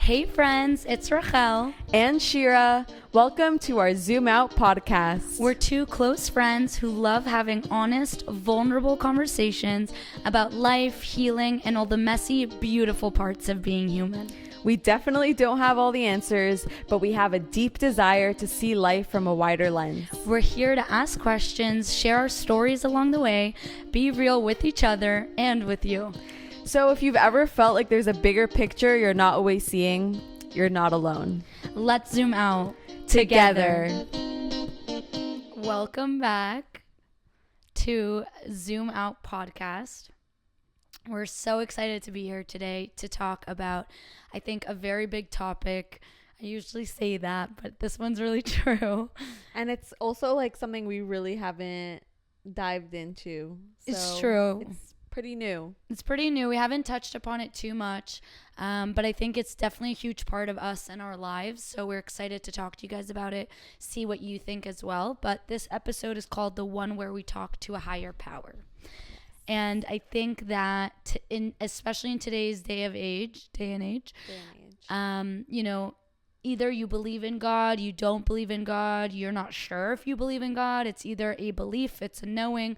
Hey friends, it's Rachel and Shira. Welcome to our Zoom Out podcast. We're two close friends who love having honest, vulnerable conversations about life, healing, and all the messy, beautiful parts of being human. We definitely don't have all the answers, but we have a deep desire to see life from a wider lens. We're here to ask questions, share our stories along the way, be real with each other and with you. So if you've ever felt like there's a bigger picture you're not always seeing, you're not alone. Let's zoom out together. Welcome back to Zoom Out podcast. We're so excited to be here today to talk about, I think, a very big topic. I usually say that, but this one's really true. And it's also like something we really haven't dived into. So it's true. It's pretty new. It's pretty new. We haven't touched upon it too much, but I think it's definitely a huge part of us and our lives. So we're excited to talk to you guys about it, see what you think as well. But this episode is called The One Where We Talk to a Higher Power. And I think that especially in today's day and age, either you believe in God, you don't believe in God, you're not sure if you believe in God. It's either a belief, it's a knowing.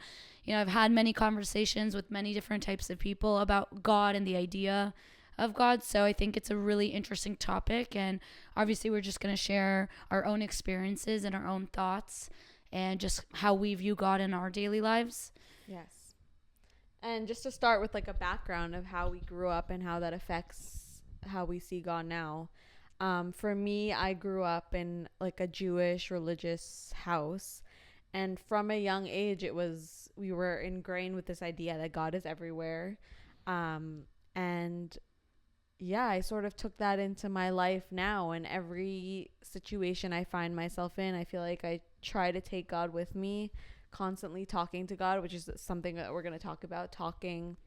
I've had many conversations with many different types of people about God and the idea of God. So I think it's a really interesting topic. And obviously we're just going to share our own experiences and our own thoughts and just how we view God in our daily lives. Yes. And just to start with like a background of how we grew up and how that affects how we see God now. For me, I grew up in like a Jewish religious house. And from a young age, we were ingrained with this idea that God is everywhere. And yeah, I sort of took that into my life now. And every situation I find myself in, I feel like I try to take God with me, constantly talking to God, which is something that we're going to talk about, talking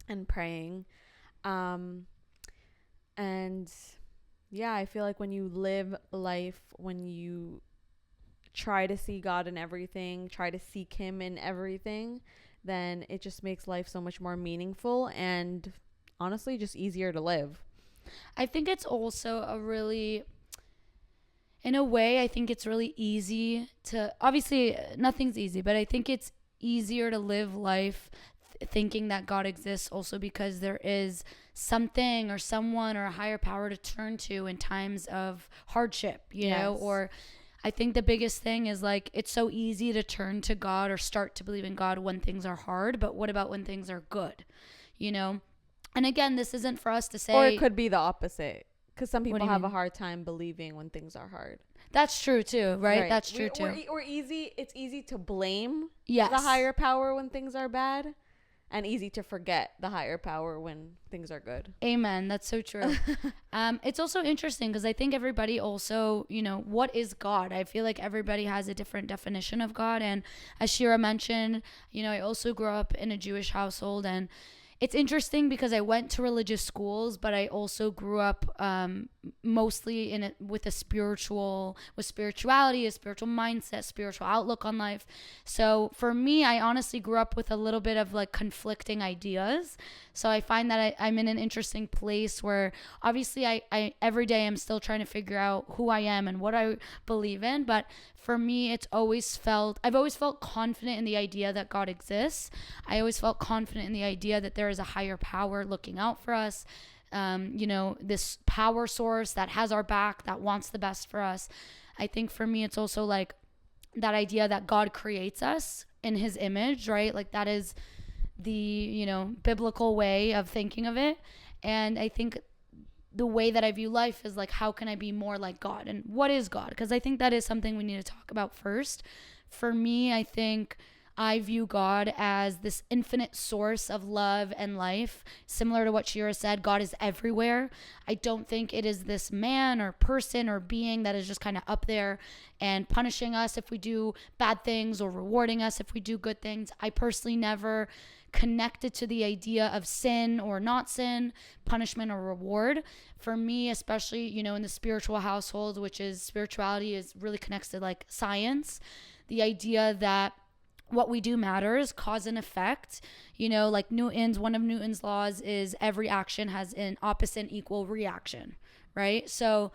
and praying. And yeah, I feel like when you live life, when you try to see God in everything, try to seek him in everything, then it just makes life so much more meaningful and honestly just easier to live. I think it's also in a way, I think it's really easy to, obviously nothing's easy, but I think it's easier to live life thinking that God exists also because there is something or someone or a higher power to turn to in times of hardship, you know, or I think the biggest thing is like it's so easy to turn to God or start to believe in God when things are hard, but what about when things are good, you know? And again, this isn't for us to say... Or it could be the opposite, because some people have a hard time believing when things are hard. That's true too, right? That's true too. It's easy to blame the higher power when things are bad. And easy to forget the higher power when things are good. Amen. That's so true. It's also interesting because I think everybody also, what is God? I feel like everybody has a different definition of God. And as Shira mentioned, I also grew up in a Jewish household, and it's interesting because I went to religious schools, but I also grew up mostly with spirituality, a spiritual mindset, spiritual outlook on life. So for me, I honestly grew up with a little bit of like conflicting ideas. So I find that I'm in an interesting place where obviously I every day I'm still trying to figure out who I am and what I believe in. But for me, I've always felt confident in the idea that God exists. I always felt confident in the idea that there is a higher power looking out for us. This power source that has our back, that wants the best for us. I think for me, it's also like that idea that God creates us in his image, right? Like that is the, biblical way of thinking of it. And I think the way that I view life is like, how can I be more like God? And what is God? Because I think that is something we need to talk about first. For me, I think I view God as this infinite source of love and life. Similar to what Shira said, God is everywhere. I don't think it is this man or person or being that is just kind of up there and punishing us if we do bad things or rewarding us if we do good things. I personally never connected to the idea of sin or not sin, punishment or reward. For me, especially, in the spiritual household, which is spirituality is really connected to like science, the idea that what we do matters, cause and effect. Like one of Newton's laws is every action has an opposite and equal reaction, right? So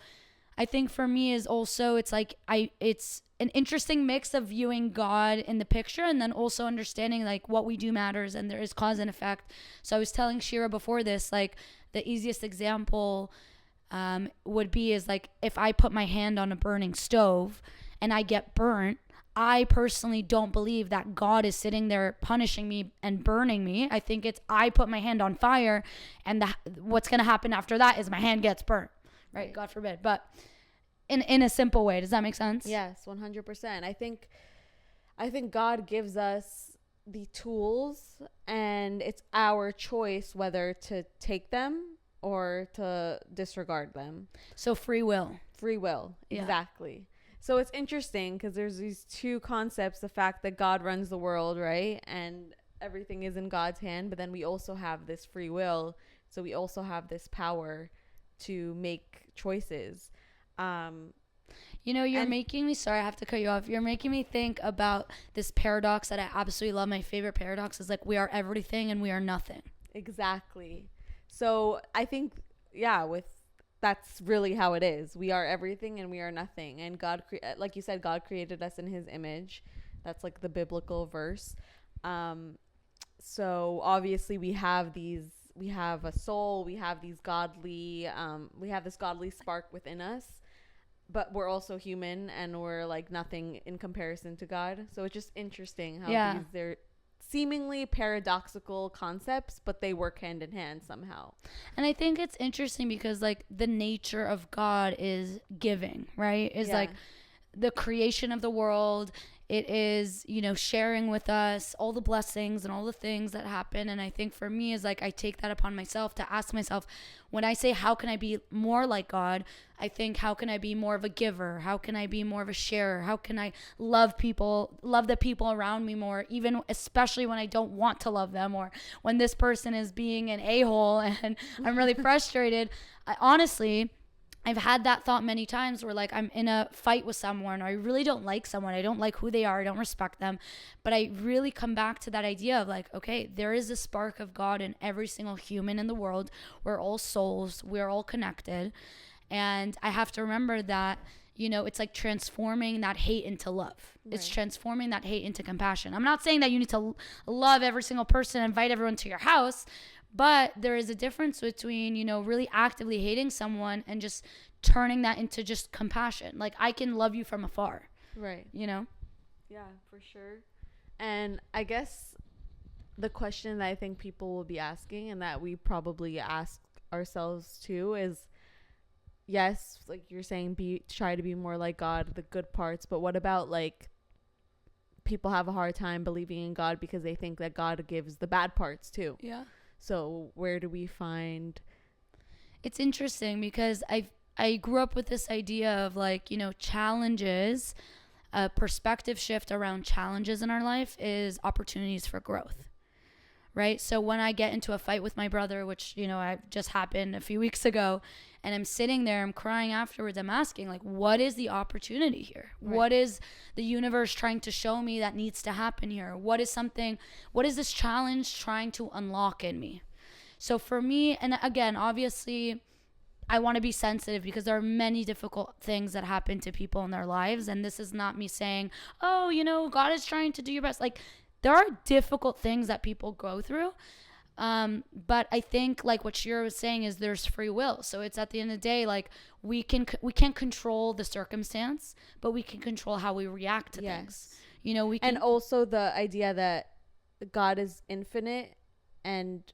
I think for me is also it's like it's an interesting mix of viewing God in the picture and then also understanding like what we do matters and there is cause and effect. So I was telling Shira before this, like the easiest example would be is like if I put my hand on a burning stove and I get burnt, I personally don't believe that God is sitting there punishing me and burning me. I think it's I put my hand on fire and what's going to happen after that is my hand gets burnt. Right? God forbid. But in a simple way, does that make sense? Yes, 100%. I think God gives us the tools and it's our choice whether to take them or to disregard them. So free will. Free will. Yeah. Exactly. So it's interesting because there's these two concepts, the fact that God runs the world, right? And everything is in God's hand, but then we also have this free will. So we also have this power to make choices. You know, you're making me, sorry, I have to cut you off. You're making me think about this paradox that I absolutely love. My favorite paradox is like, we are everything and we are nothing. Exactly. So I think, yeah, that's really how it is. We are everything and we are nothing. And God, like you said, God created us in his image. That's like the biblical verse. So obviously we have a soul, we have this godly spark within us, but we're also human and we're like nothing in comparison to God. So it's just interesting how they're seemingly paradoxical concepts, but they work hand in hand somehow. And I think it's interesting because like the nature of God is giving, right? Is like the creation of the world. It is, you know, sharing with us all the blessings and all the things that happen. And I think for me is like I take that upon myself to ask myself, when I say how can I be more like God, I think how can I be more of a giver? How can I be more of a sharer? How can I love people, love the people around me more, even especially when I don't want to love them or when this person is being an a-hole and I'm really frustrated. Honestly, I've had that thought many times where like I'm in a fight with someone or I really don't like someone. I don't like who they are. I don't respect them. But I really come back to that idea of like, okay, there is a spark of God in every single human in the world. We're all souls. We're all connected. And I have to remember that, you know, it's like transforming that hate into love. Right. It's transforming that hate into compassion. I'm not saying that you need to love every single person, invite everyone to your house. But there is a difference between, you know, really actively hating someone and just turning that into just compassion. Like, I can love you from afar. Right. You know? Yeah, for sure. And I guess the question that I think people will be asking and that we probably ask ourselves too is, yes, like you're saying, try to be more like God, the good parts. But what about like people have a hard time believing in God because they think that God gives the bad parts too? Yeah. So where do we find? It's interesting because I grew up with this idea of like, you know, challenges, a perspective shift around challenges in our life is opportunities for growth, right? So when I get into a fight with my brother, which, you know, I just happened a few weeks ago, and I'm sitting there, I'm crying afterwards, I'm asking like, what is the opportunity here? Right. What is the universe trying to show me that needs to happen here? What is this challenge trying to unlock in me? So for me, and again, obviously I want to be sensitive because there are many difficult things that happen to people in their lives. And this is not me saying, oh, you know, God is trying to do your best. Like there are difficult things that people go through. But I think like what Shira was saying is there's free will. So it's at the end of the day, like we can't control the circumstance, but we can control how we react to things. You know, and also the idea that God is infinite and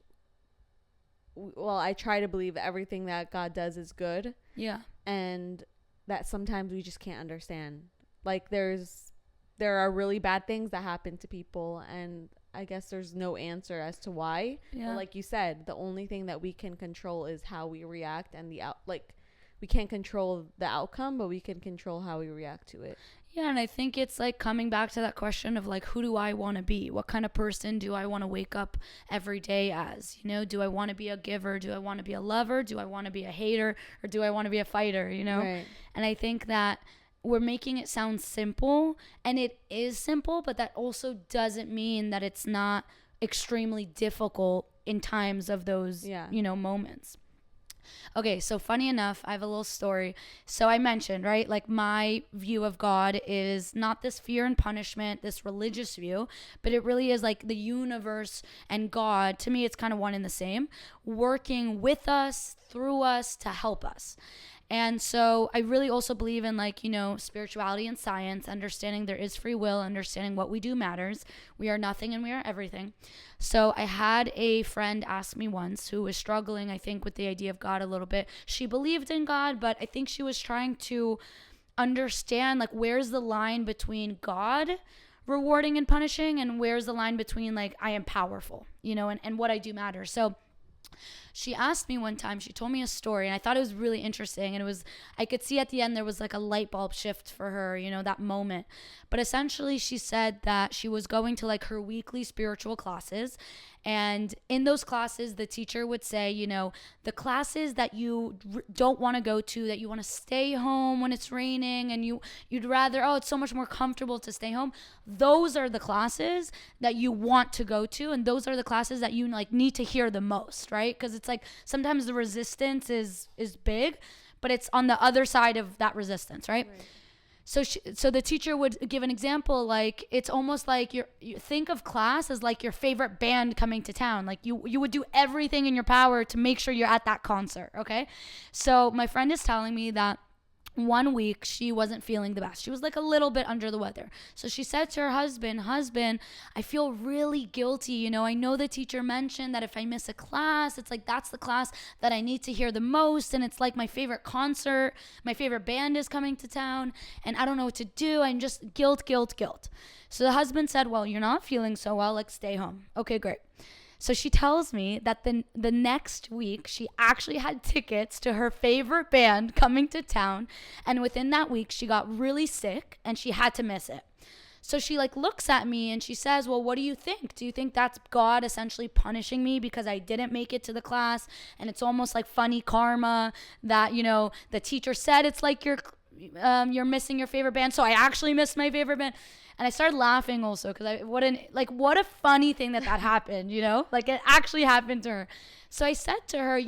well, I try to believe everything that God does is good. Yeah. And that sometimes we just can't understand. Like there are really bad things that happen to people and I guess there's no answer as to why. Yeah. But like you said, the only thing that we can control is how we react and we can't control the outcome, but we can control how we react to it. Yeah, and I think it's like coming back to that question of like, who do I want to be? What kind of person do I want to wake up every day as? You know, do I want to be a giver? Do I want to be a lover? Do I want to be a hater? Or do I want to be a fighter? You know? Right. And I think that we're making it sound simple, and it is simple, but that also doesn't mean that it's not extremely difficult in times of those, you know, moments. Okay, so funny enough, I have a little story. So I mentioned, right, like my view of God is not this fear and punishment, this religious view, but it really is like the universe and God. To me, it's kind of one and the same, working with us, through us to help us. And so I really also believe in, like, spirituality and science, understanding there is free will, understanding what we do matters. We are nothing and we are everything. So I had a friend ask me once who was struggling, I think, with the idea of God a little bit. She believed in God, but I think she was trying to understand, like, where's the line between God rewarding and punishing, and where's the line between, like, I am powerful, and what I do matters. So she asked me one time, she told me a story, and I thought it was really interesting. And I could see at the end there was like a light bulb shift for her, that moment. But essentially, she said that she was going to like her weekly spiritual classes. And in those classes, the teacher would say, the classes that you don't want to go to, that you want to stay home when it's raining, and you'd rather, it's so much more comfortable to stay home. Those are the classes that you want to go to, and those are the classes that you like need to hear the most, right? Because it's like sometimes the resistance is big, but it's on the other side of that resistance, right? So the teacher would give an example, like it's almost like you think of class as like your favorite band coming to town. Like you would do everything in your power to make sure you're at that concert, okay? So my friend is telling me that one week she wasn't feeling the best. She was like a little bit under the weather. So she said to her husband, I feel really guilty. I know the teacher mentioned that if I miss a class, it's like that's the class that I need to hear the most. And it's like my favorite concert, my favorite band is coming to town, and I don't know what to do. I'm just guilt. So the husband said, well, you're not feeling so well. Like, stay home. Okay, great. So she tells me that the next week she actually had tickets to her favorite band coming to town, and within that week she got really sick and she had to miss it. So she like looks at me and she says, well, what do you think? Do you think that's God essentially punishing me because I didn't make it to the class? And it's almost like funny karma that, the teacher said it's like you're missing your favorite band, so I actually missed my favorite band. And I started laughing also because what a funny thing that happened, like it actually happened to her. So I said to her,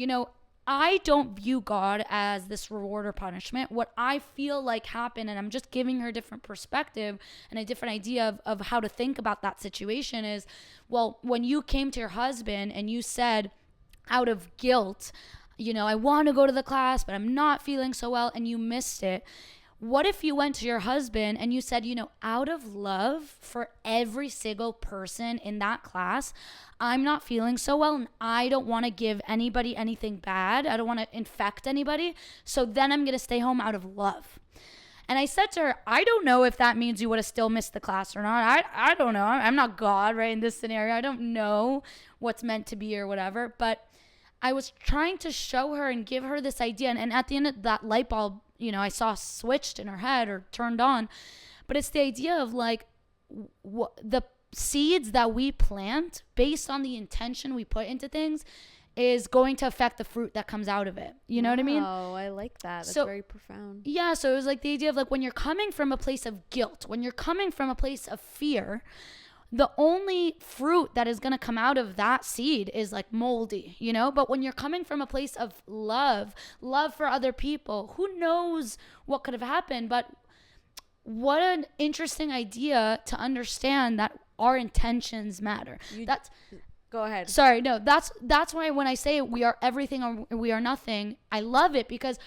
I don't view God as this reward or punishment. What I feel like happened, and I'm just giving her a different perspective and a different idea of how to think about that situation is, well, when you came to your husband and you said out of guilt, I want to go to the class, but I'm not feeling so well, and you missed it. What if you went to your husband and you said, out of love for every single person in that class, I'm not feeling so well and I don't want to give anybody anything bad. I don't want to infect anybody. So then I'm going to stay home out of love. And I said to her, I don't know if that means you would have still missed the class or not. I don't know. I'm not God, right, in this scenario. I don't know what's meant to be or whatever. But I was trying to show her and give her this idea. And at the end of that light bulb, I saw switched in her head or turned on. But it's the idea of like the seeds that we plant based on the intention we put into things is going to affect the fruit that comes out of it. You know what I mean? Oh, I like that. That's very profound. Yeah. So it was like the idea of like when you're coming from a place of guilt, when you're coming from a place of fear, the only fruit that is going to come out of that seed is like moldy, but when you're coming from a place of love for other people, who knows what could have happened. But what an interesting idea to understand that our intentions matter. Go ahead. Sorry, no, that's why when I say we are everything or we are nothing, I love it because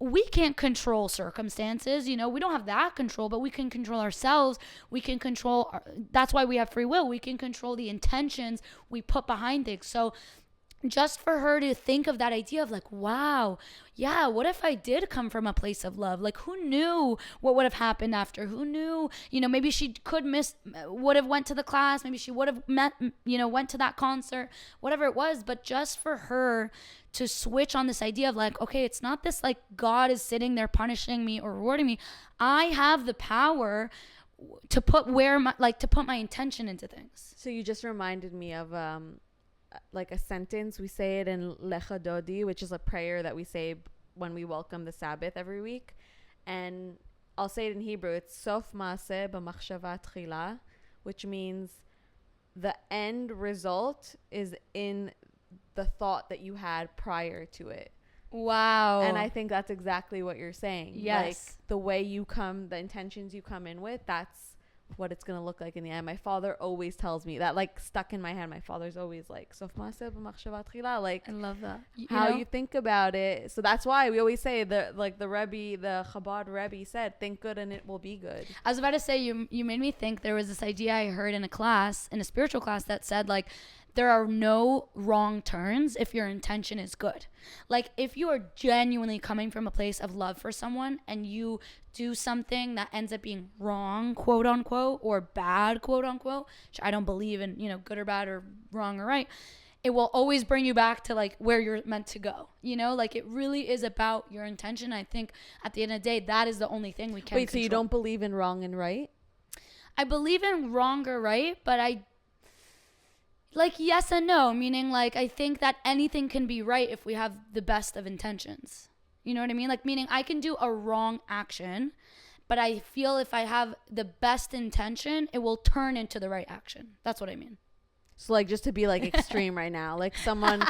we can't control circumstances, we don't have that control, but we can control ourselves. We can control, that's why we have free will. We can control the intentions we put behind things. So just for her to think of that idea of like, wow, yeah, what if I did come from a place of love? Like, who knew what would have happened after? Who knew, maybe she would have went to the class. Maybe she would have went to that concert, whatever it was. But just for her to switch on this idea of like, okay, it's not this like God is sitting there punishing me or rewarding me. I have the power to put my intention into things. So you just reminded me of like a sentence. We say it in Lecha Dodi, which is a prayer that we say when we welcome the Sabbath every week. And I'll say it in Hebrew. It's Sof Maaseh B'machshava Tchila, which means the end result is in the thought that you had prior to it. Wow. And I think that's exactly what you're saying. Yes. Like the way you come, the intentions you come in with, that's what it's gonna look like in the end. My father always tells me that, like, stuck in my head. My father's always like, "Sof ma'aseh b'machshava tchila," like, I love that. how you think about it. So that's why we always say the Rebbe, the Chabad Rebbe said, "Think good and it will be good." I was about to say, you made me think. There was this idea I heard in a spiritual class, that said, like, there are no wrong turns if your intention is good. Like, if you are genuinely coming from a place of love for someone and you do something that ends up being wrong, quote unquote, or bad, quote unquote, which I don't believe in, good or bad or wrong or right, it will always bring you back to, like, where you're meant to go. Like, it really is about your intention. I think at the end of the day, that is the only thing we can Wait, control. so you don't believe in wrong and right? I believe in wrong or right, but yes and no, meaning, like, I think that anything can be right if we have the best of intentions. You know what I mean? Like, meaning I can do a wrong action, but I feel if I have the best intention, it will turn into the right action. That's what I mean. So, like, just to be, like, extreme right now, like, someone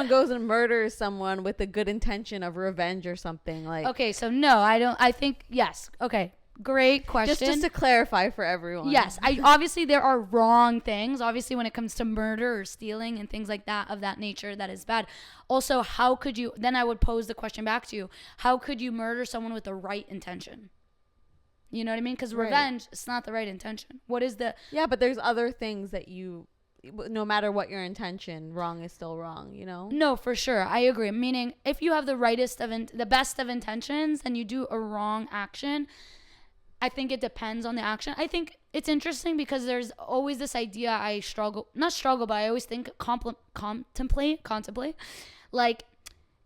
goes and murders someone with the good intention of revenge or something, like. Okay, so no, I don't. I think yes. Okay, great question. Just to clarify for everyone. Yes, obviously there are wrong things. Obviously, when it comes to murder or stealing and things like that of that nature, that is bad. Also, how could you? Then I would pose the question back to you: how could you murder someone with the right intention? You know what I mean? Because revenge, it's not the right intention. What is the? Yeah, but there's other things that no matter what your intention, wrong is still wrong. No, for sure, I agree. Meaning, if you have the best of intentions and you do a wrong action, I think it depends on the action. I think it's interesting because there's always this idea I but I always think contemplate. Like,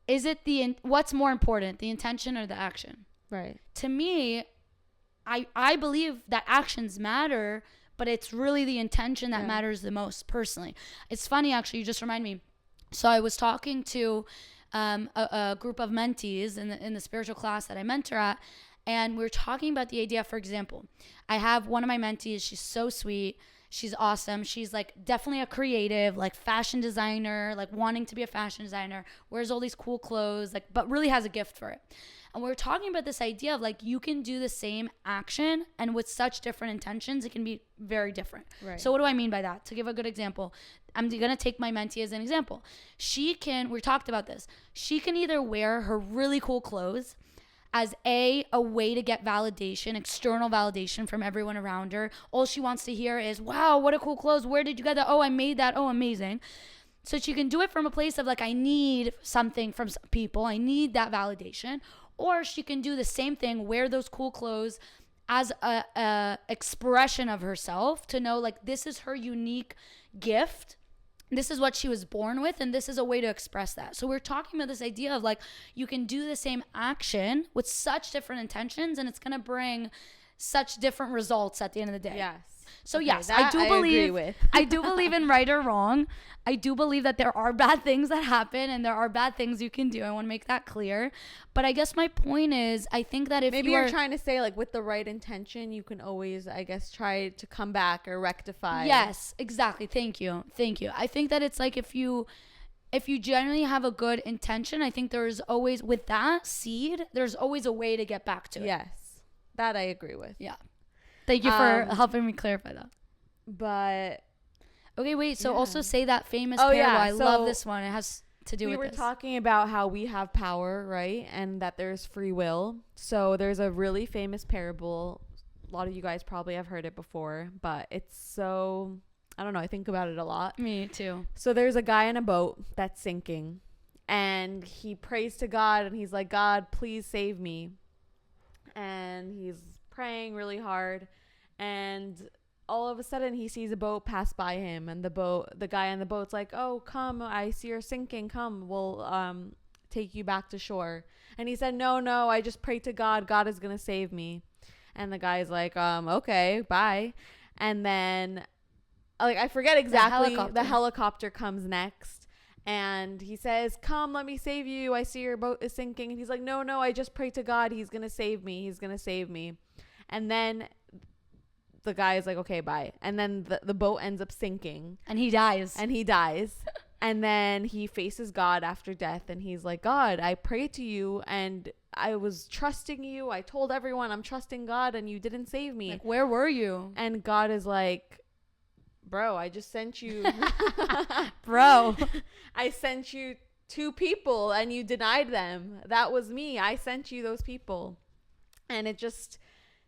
is it what's more important, the intention or the action? Right. To me, I believe that actions matter, but it's really the intention that matters the most, personally. It's funny, actually, you just remind me. So I was talking to a group of mentees in the spiritual class that I mentor at, and we were talking about the idea. For example, I have one of my mentees. She's so sweet. She's awesome. She's, like, definitely a creative, like, fashion designer, like, wanting to be a fashion designer, wears all these cool clothes, like, but really has a gift for it. And we were talking about this idea of, like, you can do the same action and with such different intentions, it can be very different. Right. So what do I mean by that? To give a good example, I'm going to take my mentee as an example. We talked about this. She can either wear her really cool clothes as a way to get validation, external validation from everyone around her. All she wants to hear is, wow, what a cool clothes. Where did you get that? Oh, I made that. Oh, amazing. So she can do it from a place of, like, I need something from people. I need that validation. Or she can do the same thing, wear those cool clothes as a expression of herself, to know, like, this is her unique gift. This is what she was born with, and this is a way to express that. So we're talking about this idea of, like, you can do the same action with such different intentions, and it's going to bring such different results at the end of the day. Yes. So okay, yes, I do believe I do believe in right or wrong. I do believe that there are bad things that happen and there are bad things you can do. I want to make that clear. But I guess my point is, I think that if maybe you're trying to say, like, with the right intention, you can always, I guess, try to come back or rectify. Yes, exactly. Thank you. I think that it's like, if you genuinely have a good intention, I think there's always, with that seed, there's always a way to get back to it. Yes. That I agree with. Yeah. Thank you for helping me clarify that. But okay, wait. So also say that famous parable. Yeah. I love this one. It has to do with this. We were talking about how we have power, right? And that there's free will. So there's a really famous parable. A lot of you guys probably have heard it before, but it's so, I don't know, I think about it a lot. Me too. So there's a guy in a boat that's sinking, and he prays to God, and he's like, God, please save me. And he's praying really hard, and all of a sudden he sees a boat pass by him, and the guy on the boat's like, oh, come, I see you're sinking, come, we'll take you back to shore. And he said, no, I just prayed to God is gonna save me. And the guy's like, okay, bye. And then, like, I forget exactly, the helicopter comes next, and he says, come, let me save you, I see your boat is sinking. And he's like, no, I just prayed to God, he's gonna save me. And then the guy is like, okay, bye. And then the boat ends up sinking. And he dies. And then he faces God after death, and he's like, God, I prayed to you and I was trusting you. I told everyone I'm trusting God and you didn't save me. Like, where were you? And God is like, bro, I just sent you. Bro. I sent you 2 people and you denied them. That was me. I sent you those people. And it just,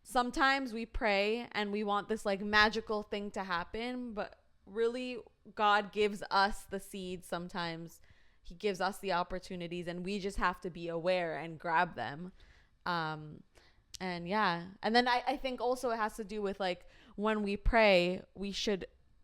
sometimes we pray and we want this like magical thing to happen, but really God gives us the seeds sometimes. He gives us the opportunities and we just have to be aware and grab them. And yeah. And then I think also it has to do with like when we pray,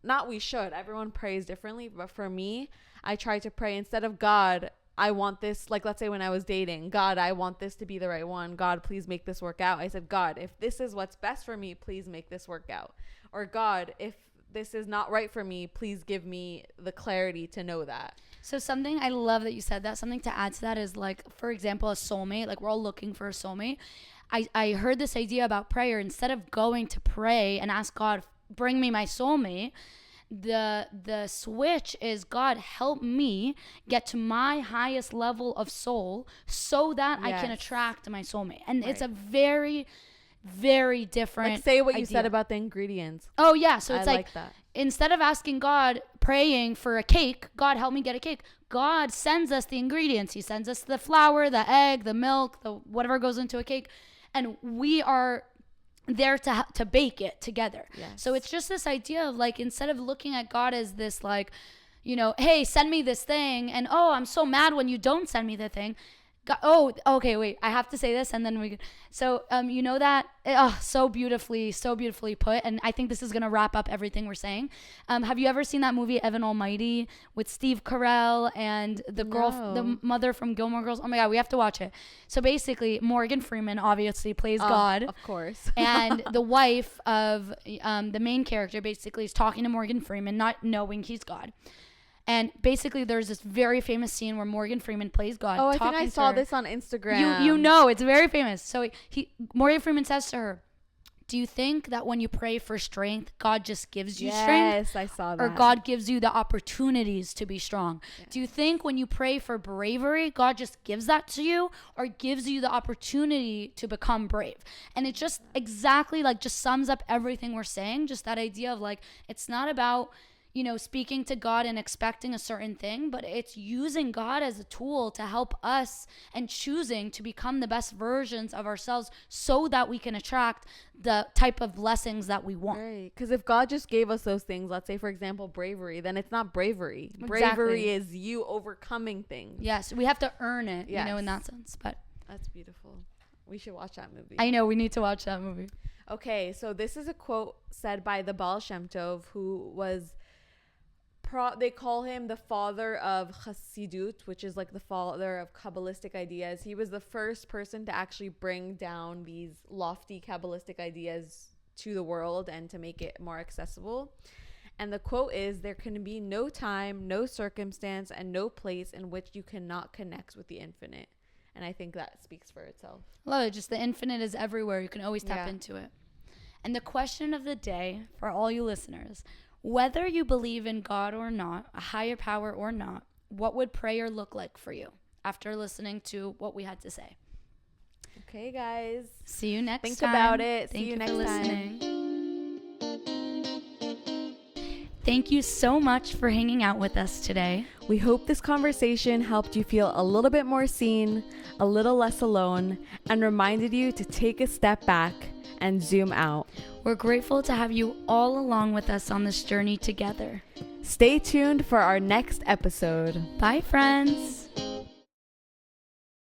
everyone prays differently. But for me, I try to pray instead of God, I want this, like let's say when I was dating, God, I want this to be the right one. God, please make this work out. I said, God, if this is what's best for me, please make this work out. Or God, if this is not right for me, please give me the clarity to know that. So something I love that you said that. Something to add to that is like, for example, a soulmate. Like we're all looking for a soulmate. I heard this idea about prayer. Instead of going to pray and ask God, bring me my soulmate, the switch is, God, help me get to my highest level of soul so that I can attract my soulmate. And it's a very, very different like say what you idea. said about the ingredients. Oh yeah, so it's I like that. Instead of asking God, praying for a cake, God help me get a cake, God sends us the ingredients. He sends us the flour, the egg, the milk, the whatever goes into a cake, and we are there to bake it together. Yes. So it's just this idea of like, instead of looking at God as this like, you know, hey, send me this thing, and oh, I'm so mad when you don't send me the thing. God, oh, okay, wait, I have to say this, and then we. So, you know that, so beautifully put, and I think this is gonna wrap up everything we're saying. Have you ever seen that movie Evan Almighty with Steve Carell and the girl, the mother from Gilmore Girls? Oh my God, we have to watch it. So basically, Morgan Freeman obviously plays God, of course, and the wife of the main character basically is talking to Morgan Freeman, not knowing he's God. And basically, there's this very famous scene where Morgan Freeman plays God. Oh, I think I saw this on Instagram. You know, it's very famous. So Morgan Freeman says to her, do you think that when you pray for strength, God just gives you strength? Yes, I saw that. Or God gives you the opportunities to be strong? Yes. Do you think when you pray for bravery, God just gives that to you or gives you the opportunity to become brave? And it just exactly like just sums up everything we're saying. Just that idea of like, it's not about, you know, speaking to God and expecting a certain thing, but it's using God as a tool to help us and choosing to become the best versions of ourselves so that we can attract the type of blessings that we want. Right. Because if God just gave us those things, let's say, for example, bravery, then it's not bravery. Exactly. Bravery is you overcoming things. Yes. We have to earn it, you know, in that sense. But that's beautiful. We should watch that movie. I know. We need to watch that movie. Okay. So this is a quote said by the Baal Shem Tov, who was they call him the father of Chassidut, which is like the father of Kabbalistic ideas. He was the first person to actually bring down these lofty Kabbalistic ideas to the world and to make it more accessible. And the quote is, there can be no time, no circumstance, and no place in which you cannot connect with the infinite. And I think that speaks for itself. Love it. Just the infinite is everywhere. You can always tap into it. And the question of the day for all you listeners, whether you believe in God or not, a higher power or not, what would prayer look like for you after listening to what we had to say? Okay, guys. See you next time. Think about it. Thank See you for next listening. time. Thank you so much for hanging out with us today. We hope this conversation helped you feel a little bit more seen, a little less alone, and reminded you to take a step back and zoom out. We're grateful to have you all along with us on this journey together. Stay tuned for our next episode. Bye, friends.